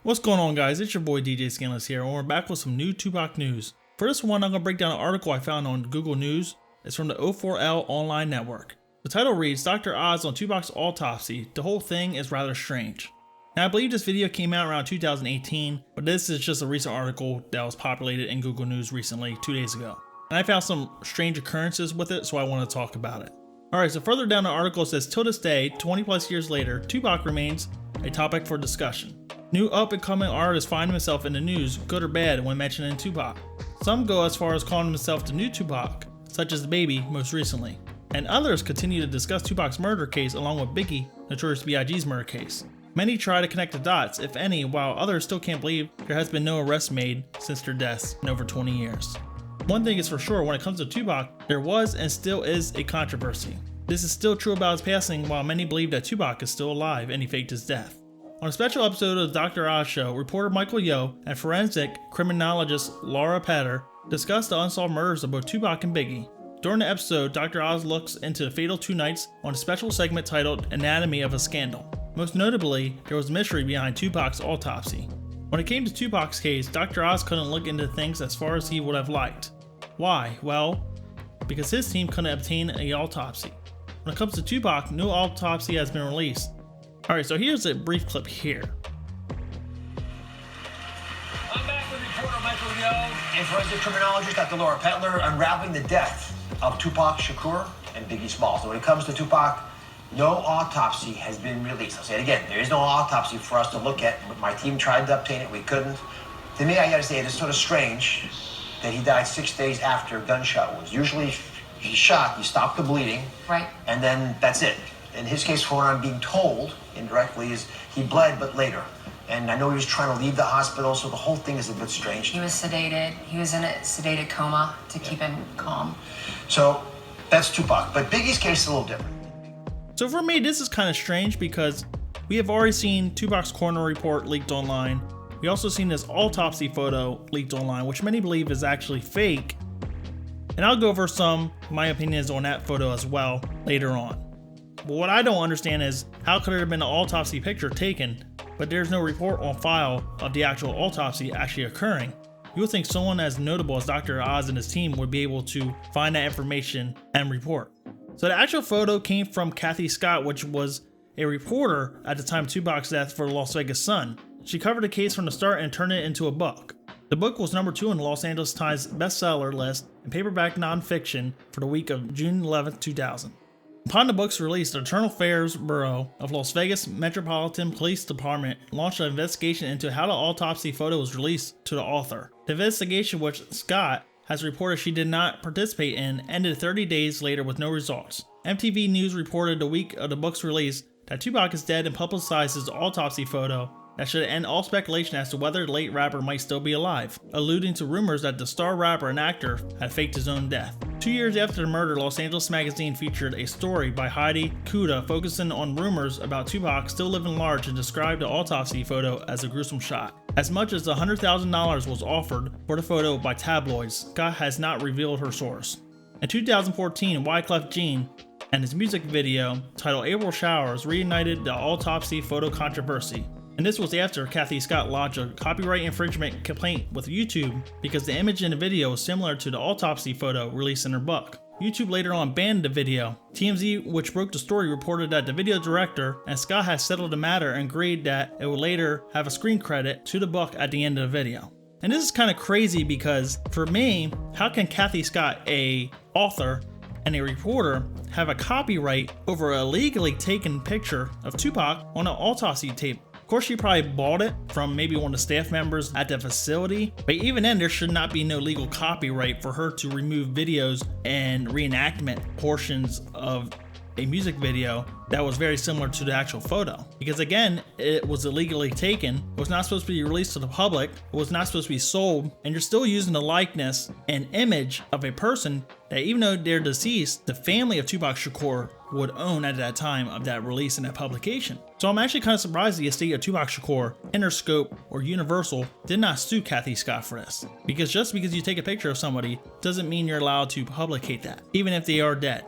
What's going on, guys? It's your boy DJ Skandalous here, and we're back with some new Tupac news. For this one, I'm going to break down an article I found on Google News. It's from the O4L online network. The title reads, Dr. Oz on Tupac's Autopsy. The whole thing is rather strange. Now, I believe this video came out around 2018, but this is just a recent article that was populated in Google News recently, 2 days ago. And I found some strange occurrences with it, so I want to talk about it. Alright, so further down the article it says, till this day, 20 plus years later, Tupac remains a topic for discussion. New up-and-coming artists find himself in the news, good or bad, when mentioning Tupac. Some go as far as calling himself the new Tupac, such as The Baby most recently. And others continue to discuss Tupac's murder case along with Biggie, Notorious B.I.G.'s murder case. Many try to connect the dots, if any, while others still can't believe there has been no arrest made since their deaths in over 20 years. One thing is for sure, when it comes to Tupac, there was and still is a controversy. This is still true about his passing, while many believe that Tupac is still alive and he faked his death. On a special episode of the Dr. Oz Show, reporter Michael Yo and forensic criminologist Laura Petter discussed the unsolved murders of both Tupac and Biggie. During the episode, Dr. Oz looks into the fatal two nights on a special segment titled Anatomy of a Scandal. Most notably, there was mystery behind Tupac's autopsy. When it came to Tupac's case, Dr. Oz couldn't look into things as far as he would have liked. Why? Well, because his team couldn't obtain an autopsy. When it comes to Tupac, no autopsy has been released. Alright, so here's a brief clip here. I'm back with reporter Michael Yo and forensic criminologist Dr. Laura Petter unraveling the death of Tupac Shakur and Biggie Smalls. So when it comes to Tupac, no autopsy has been released. I'll say it again, there is no autopsy for us to look at. My team tried to obtain it, we couldn't. To me, I gotta say, it is sort of strange that he died 6 days after a gunshot wounds. Usually, if he's shot, you stop the bleeding, right, and then that's it. In his case, for what I'm being told indirectly, is he bled, but later. And I know he was trying to leave the hospital, so the whole thing is a bit strange. He was sedated. He was in a sedated coma to keep him calm. So that's Tupac, but Biggie's case is a little different. So for me, this is kind of strange because we have already seen Tupac's coroner report leaked online. We also seen this autopsy photo leaked online, which many believe is actually fake. And I'll go over my opinions on that photo as well later on. But what I don't understand is, how could there have been an autopsy picture taken, but there's no report on file of the actual autopsy actually occurring? You would think someone as notable as Dr. Oz and his team would be able to find that information and report. So the actual photo came from Kathy Scott, which was a reporter at the time of Tupac's death for the Las Vegas Sun. She covered the case from the start and turned it into a book. The book was number 2 on the Los Angeles Times bestseller list and paperback nonfiction for the week of June 11, 2000. Upon the book's release, the Internal Affairs Bureau of Las Vegas Metropolitan Police Department launched an investigation into how the autopsy photo was released to the author. The investigation, which Scott has reported she did not participate in, ended 30 days later with no results. MTV News reported the week of the book's release that Tupac is dead and publicized his autopsy photo that should end all speculation as to whether the late rapper might still be alive, alluding to rumors that the star rapper and actor had faked his own death. 2 years after the murder, Los Angeles Magazine featured a story by Heidi Kuda focusing on rumors about Tupac still living large and described the autopsy photo as a gruesome shot. As much as $100,000 was offered for the photo by tabloids, Scott has not revealed her source. In 2014, Wyclef Jean and his music video titled April Showers reignited the autopsy photo controversy. And this was after Kathy Scott lodged a copyright infringement complaint with YouTube because the image in the video was similar to the autopsy photo released in her book. YouTube later on banned the video. TMZ, which broke the story, reported that the video director and Scott had settled the matter and agreed that it would later have a screen credit to the book at the end of the video. And this is kind of crazy because for me, how can Kathy Scott, a author and a reporter, have a copyright over a legally taken picture of Tupac on an autopsy tape? Of course, she probably bought it from maybe one of the staff members at the facility, but even then, there should not be no legal copyright for her to remove videos and reenactment portions of a music video that was very similar to the actual photo. Because again, it was illegally taken, it was not supposed to be released to the public, it was not supposed to be sold, and you're still using the likeness and image of a person that, even though they're deceased, the family of Tupac Shakur would own at that time of that release and that publication. So I'm actually kind of surprised the estate of Tupac Shakur, Interscope, or Universal did not sue Kathy Scott for this. Because just because you take a picture of somebody doesn't mean you're allowed to publicate that, even if they are dead.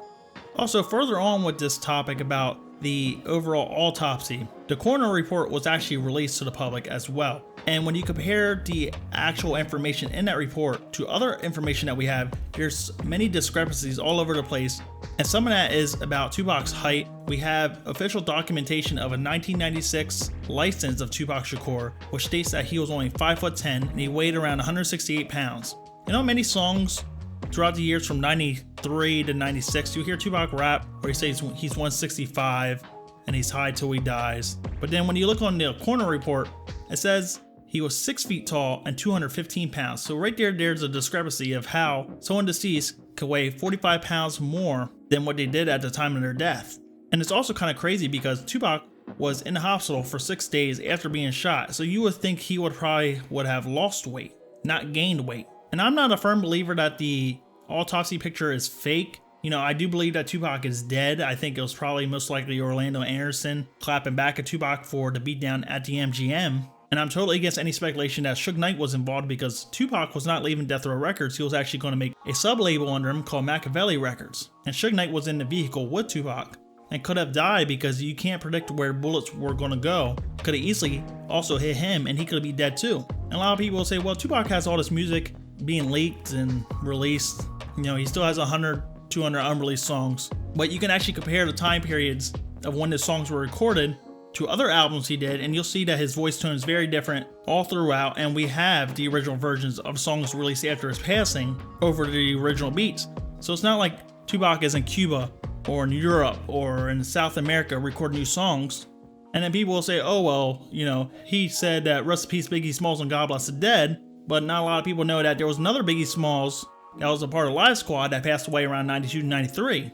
Also, further on with this topic about the overall autopsy, the coroner report was actually released to the public as well. And when you compare the actual information in that report to other information that we have, there's many discrepancies all over the place. And some of that is about Tupac's height. We have official documentation of a 1996 license of Tupac Shakur, which states that he was only 5'10" and he weighed around 168 pounds. You know, many songs throughout the years from 93 to 96, you hear Tupac rap where he says he's 165 and he's high till he dies. But then when you look on the coroner report, it says he was 6 feet tall and 215 pounds. So right there, there's a discrepancy of how someone deceased could weigh 45 pounds more than what they did at the time of their death. And it's also kind of crazy because Tupac was in the hospital for 6 days after being shot. So you would think he would have lost weight, not gained weight. And I'm not a firm believer that the autopsy picture is fake. You know, I do believe that Tupac is dead. I think it was probably most likely Orlando Anderson clapping back at Tupac for the beatdown at the MGM. And I'm totally against any speculation that Suge Knight was involved because Tupac was not leaving Death Row Records. He was actually going to make a sub-label under him called Machiavelli Records. And Suge Knight was in the vehicle with Tupac and could have died because you can't predict where bullets were going to go. Could have easily also hit him and he could be dead too. And a lot of people will say, well, Tupac has all this music being leaked and released. You know, he still has 100, 200 unreleased songs. But you can actually compare the time periods of when the songs were recorded to other albums he did, and you'll see that his voice tone is very different all throughout, and we have the original versions of songs released after his passing over the original beats. So it's not like Tupac is in Cuba or in Europe or in South America recording new songs, and then people will say, oh well, you know, he said that rest in peace Biggie Smalls and God Bless the Dead, but not a lot of people know that there was another Biggie Smalls that was a part of Live Squad that passed away around 92 to 93.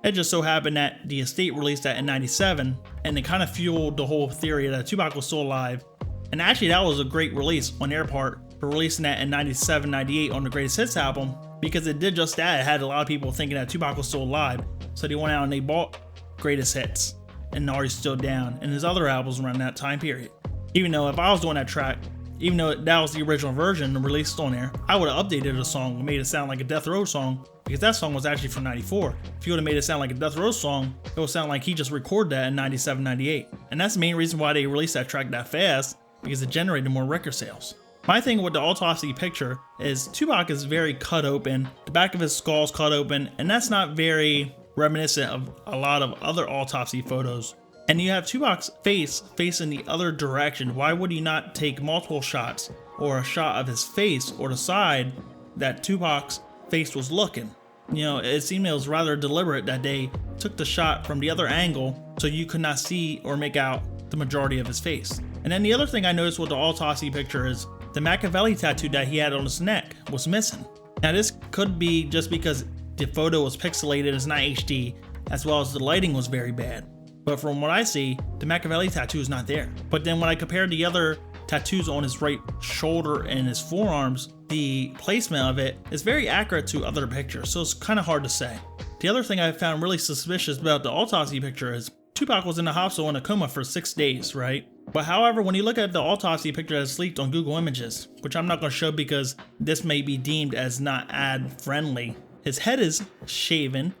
It just so happened that the estate released that in 97, and it kind of fueled the whole theory that Tupac was still alive. And actually that was a great release on their part for releasing that in 97, 98 on the Greatest Hits album, because it did just that. It had a lot of people thinking that Tupac was still alive. So they went out and they bought Greatest Hits and Are You Still Down and his other albums around that time period. Even though if I was doing that track, even though that was the original version released on there, I would have updated the song and made it sound like a Death Row song, because that song was actually from 94. If you would have made it sound like a Death Row song, it would sound like he just recorded that in 97, 98. And that's the main reason why they released that track that fast, because it generated more record sales. My thing with the autopsy picture is Tupac is very cut open, the back of his skull's cut open, and that's not very reminiscent of a lot of other autopsy photos. And you have Tupac's face facing the other direction. Why would he not take multiple shots or a shot of his face or the side that Tupac's face was looking? You know, it seemed it was rather deliberate that they took the shot from the other angle so you could not see or make out the majority of his face. And then the other thing I noticed with the autopsy picture is the Machiavelli tattoo that he had on his neck was missing. Now this could be just because the photo was pixelated, it's not HD, as well as the lighting was very bad. But from what I see, the Machiavelli tattoo is not there. But then when I compared the other tattoos on his right shoulder and his forearms, the placement of it is very accurate to other pictures, so it's kind of hard to say. The other thing I found really suspicious about the autopsy picture is Tupac was in the hospital in a coma for 6 days, right? But however, when you look at the autopsy picture that's leaked on Google Images, which I'm not going to show because this may be deemed as not ad friendly, his head is shaven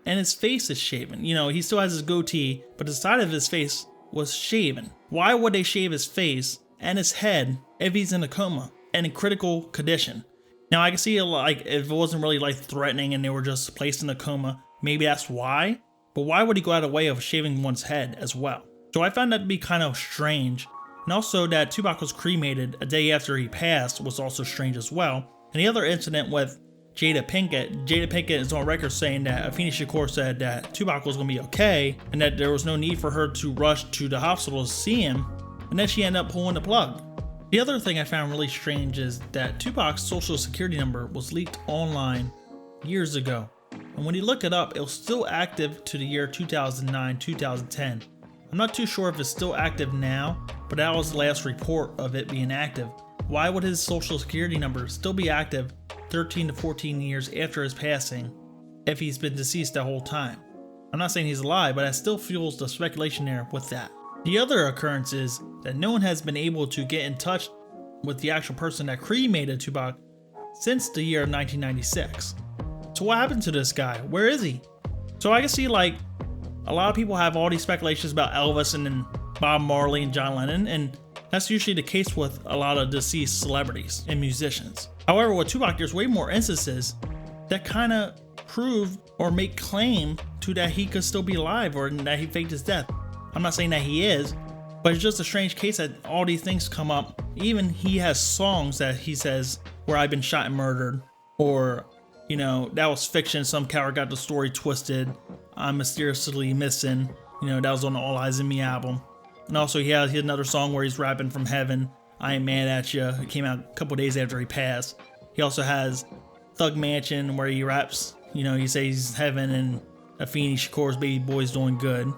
and his face is shaven. You know, he still has his goatee, but the side of his face was shaven. Why would they shave his face and his head if he's in a coma and in critical condition? Now I can see like if it wasn't really life threatening and they were just placed in a coma, maybe that's why. But why would he go out of the way of shaving one's head as well? So I found that to be kind of strange. And also that Tupac was cremated a day after he passed was also strange as well. And the other incident with Jada Pinkett is on record saying that Afeni Shakur said that Tupac was going to be okay and that there was no need for her to rush to the hospital to see him, and then she ended up pulling the plug. The other thing I found really strange is that Tupac's social security number was leaked online years ago, and when you look it up, it was still active to the year 2009-2010. I'm not too sure if it's still active now, but that was the last report of it being active. Why would his social security number still be active 13 to 14 years after his passing if he's been deceased the whole time? I'm not saying he's alive, but that still fuels the speculation there with that. The other occurrence is that no one has been able to get in touch with the actual person that cremated Tupac since the year of 1996. So what happened to this guy? Where is he? So I can see like a lot of people have all these speculations about Elvis and then Bob Marley and John Lennon, and that's usually the case with a lot of deceased celebrities and musicians. However, with Tupac, there's way more instances that kind of prove or make claim to that he could still be alive or that he faked his death. I'm not saying that he is, but it's just a strange case that all these things come up. Even he has songs that he says where I've been shot and murdered, or, you know, that was fiction, some coward got the story twisted, I'm mysteriously missing, you know, that was on the All Eyes on Me album. And also he has another song where he's rapping from heaven, I Ain't Mad at Ya. It came out a couple days after he passed. He also has Thug Mansion where he raps, you know, he says heaven and Afeni Shakur's baby boy's doing good.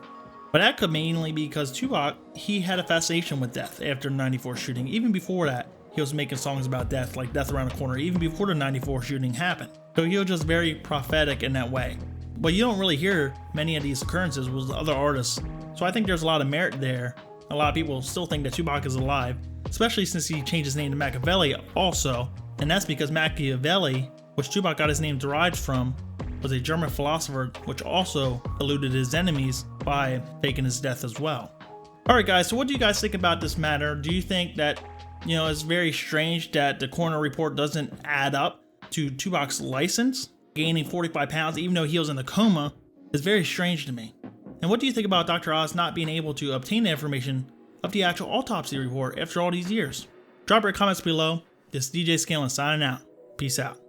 But that could mainly be because Tupac, he had a fascination with death after the 94 shooting. Even before that, he was making songs about death, like Death Around the Corner, even before the 94 shooting happened. So he was just very prophetic in that way. But you don't really hear many of these occurrences with other artists. So I think there's a lot of merit there. A lot of people still think that Tupac is alive, especially since he changed his name to Machiavelli also. And that's because Machiavelli, which Tupac got his name derived from, was a German philosopher which also eluded his enemies by faking his death as well. Alright guys, so what do you guys think about this matter? Do you think that, you know, it's very strange that the coroner report doesn't add up to Tupac's license? Gaining 45 pounds even though he was in a coma is very strange to me. And what do you think about Dr. Oz not being able to obtain the information of the actual autopsy report after all these years? Drop your comments below. This is DJ Skandalous signing out. Peace out.